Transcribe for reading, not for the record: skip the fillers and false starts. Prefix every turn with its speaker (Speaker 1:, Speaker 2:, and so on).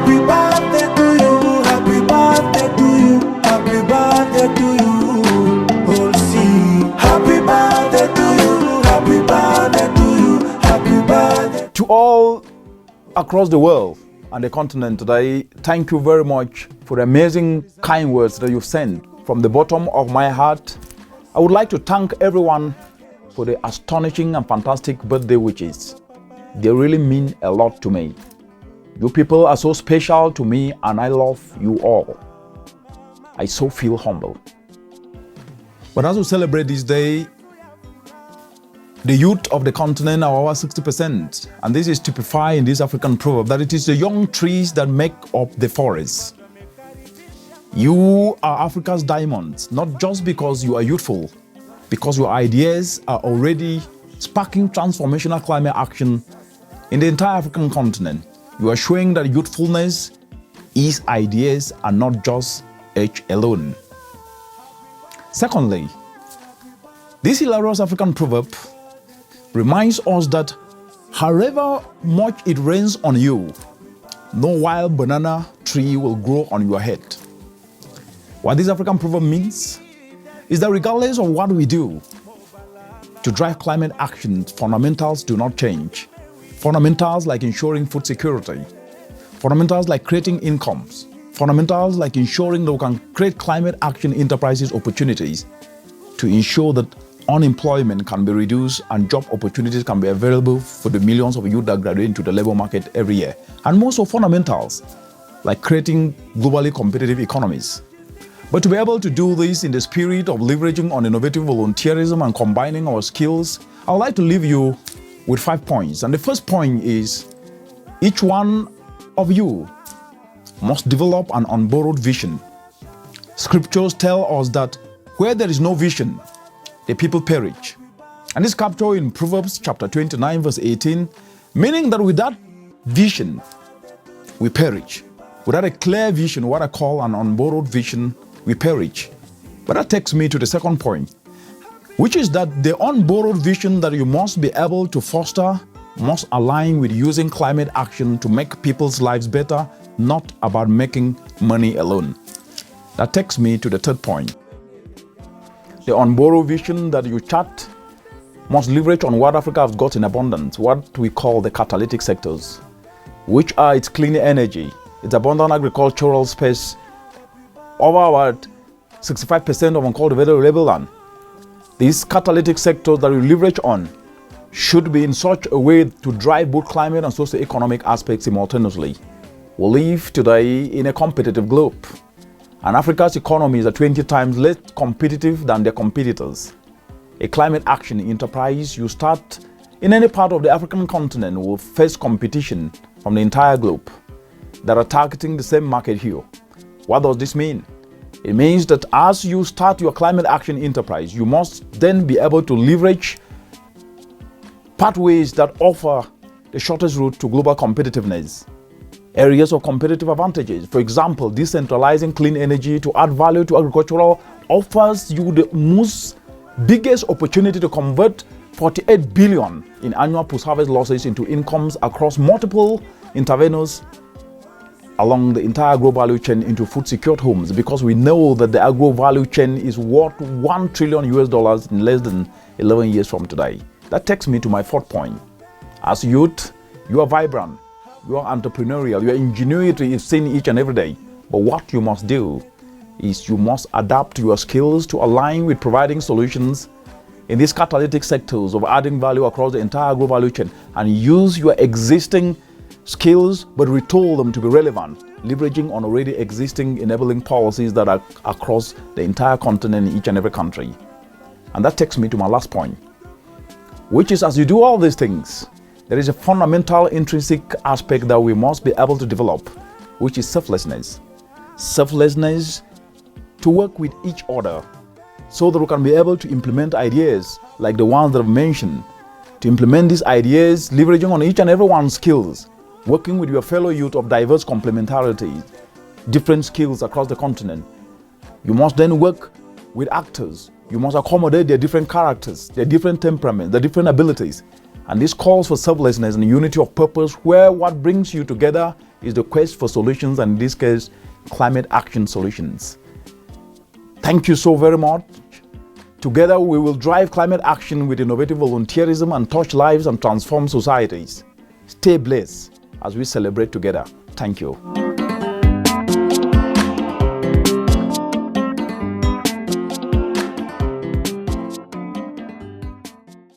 Speaker 1: Happy birthday to you, happy birthday to you, happy birthday to you, oh see. Happy birthday to you, happy birthday to you, happy birthday.
Speaker 2: To all across the world and the continent today, thank you very much for the amazing kind words that you've sent. From the bottom of my heart, I would like to thank everyone for the astonishing and fantastic birthday wishes. They really mean a lot to me. You people are so special to me and I love you all. I so feel humble. But as we celebrate this day, the youth of the continent are over 60%, and this is typified in this African proverb that it is the young trees that make up the forest. You are Africa's diamonds, not just because you are youthful, because your ideas are already sparking transformational climate action in the entire African continent. You are showing that youthfulness is ideas and not just age alone. Secondly, this hilarious African proverb reminds us that however much it rains on you, no wild banana tree will grow on your head. What this African proverb means is that regardless of what we do to drive climate action, fundamentals do not change. Fundamentals like ensuring food security, fundamentals like creating incomes, fundamentals like ensuring that we can create climate action enterprises opportunities to ensure that unemployment can be reduced and job opportunities can be available for the millions of youth that graduate into the labor market every year. And more so fundamentals like creating globally competitive economies. But to be able to do this in the spirit of leveraging on innovative volunteerism and combining our skills, I would like to leave you with 5 points. And the first point is, each one of you must develop an unborrowed vision. Scriptures tell us that where there is no vision, the people perish. And this captured in Proverbs chapter 29 verse 18, meaning that without vision, we perish. Without a clear vision, what I call an unborrowed vision, we perish. But that takes me to the second point, which is that the unborrowed vision that you must be able to foster must align with using climate action to make people's lives better, not about making money alone. That takes me to the third point. The unborrowed vision that you chart must leverage on what Africa has got in abundance, what we call the catalytic sectors, which are its clean energy, its abundant agricultural space, over about 65% of uncultivated arable land. These catalytic sectors that we leverage on should be in such a way to drive both climate and socio-economic aspects simultaneously. We live today in a competitive globe, and Africa's economies are 20 times less competitive than their competitors. A climate action enterprise you start in any part of the African continent will face competition from the entire globe that are targeting the same market here. What does this mean? It means that as you start your climate action enterprise, you must then be able to leverage pathways that offer the shortest route to global competitiveness. Areas of competitive advantages. For example, decentralizing clean energy to add value to agricultural offers you the biggest opportunity to convert 48 billion in annual post-harvest losses into incomes across multiple interveners along the entire agro value chain into food secured homes, because we know that the agro value chain is worth $1 trillion in less than 11 years from today. That takes me to my fourth point. As youth, you are vibrant. You are entrepreneurial, your ingenuity is seen each and every day. But what you must do is you must adapt your skills to align with providing solutions in these catalytic sectors of adding value across the entire agro value chain, and use your existing skills but retool them to be relevant, leveraging on already existing enabling policies that are across the entire continent in each and every country. And that takes me to my last point, which is as you do all these things, there is a fundamental intrinsic aspect that we must be able to develop, which is selflessness. Selflessness to work with each other so that we can be able to implement ideas like the ones that I've mentioned, to implement these ideas leveraging on each and everyone's skills, working with your fellow youth of diverse complementarities, different skills across the continent. You must then work with actors. You must accommodate their different characters, their different temperaments, their different abilities. And this calls for selflessness and unity of purpose, where what brings you together is the quest for solutions, and in this case, climate action solutions. Thank you so very much. Together, we will drive climate action with innovative volunteerism and touch lives and transform societies. Stay blessed as we celebrate together. Thank you.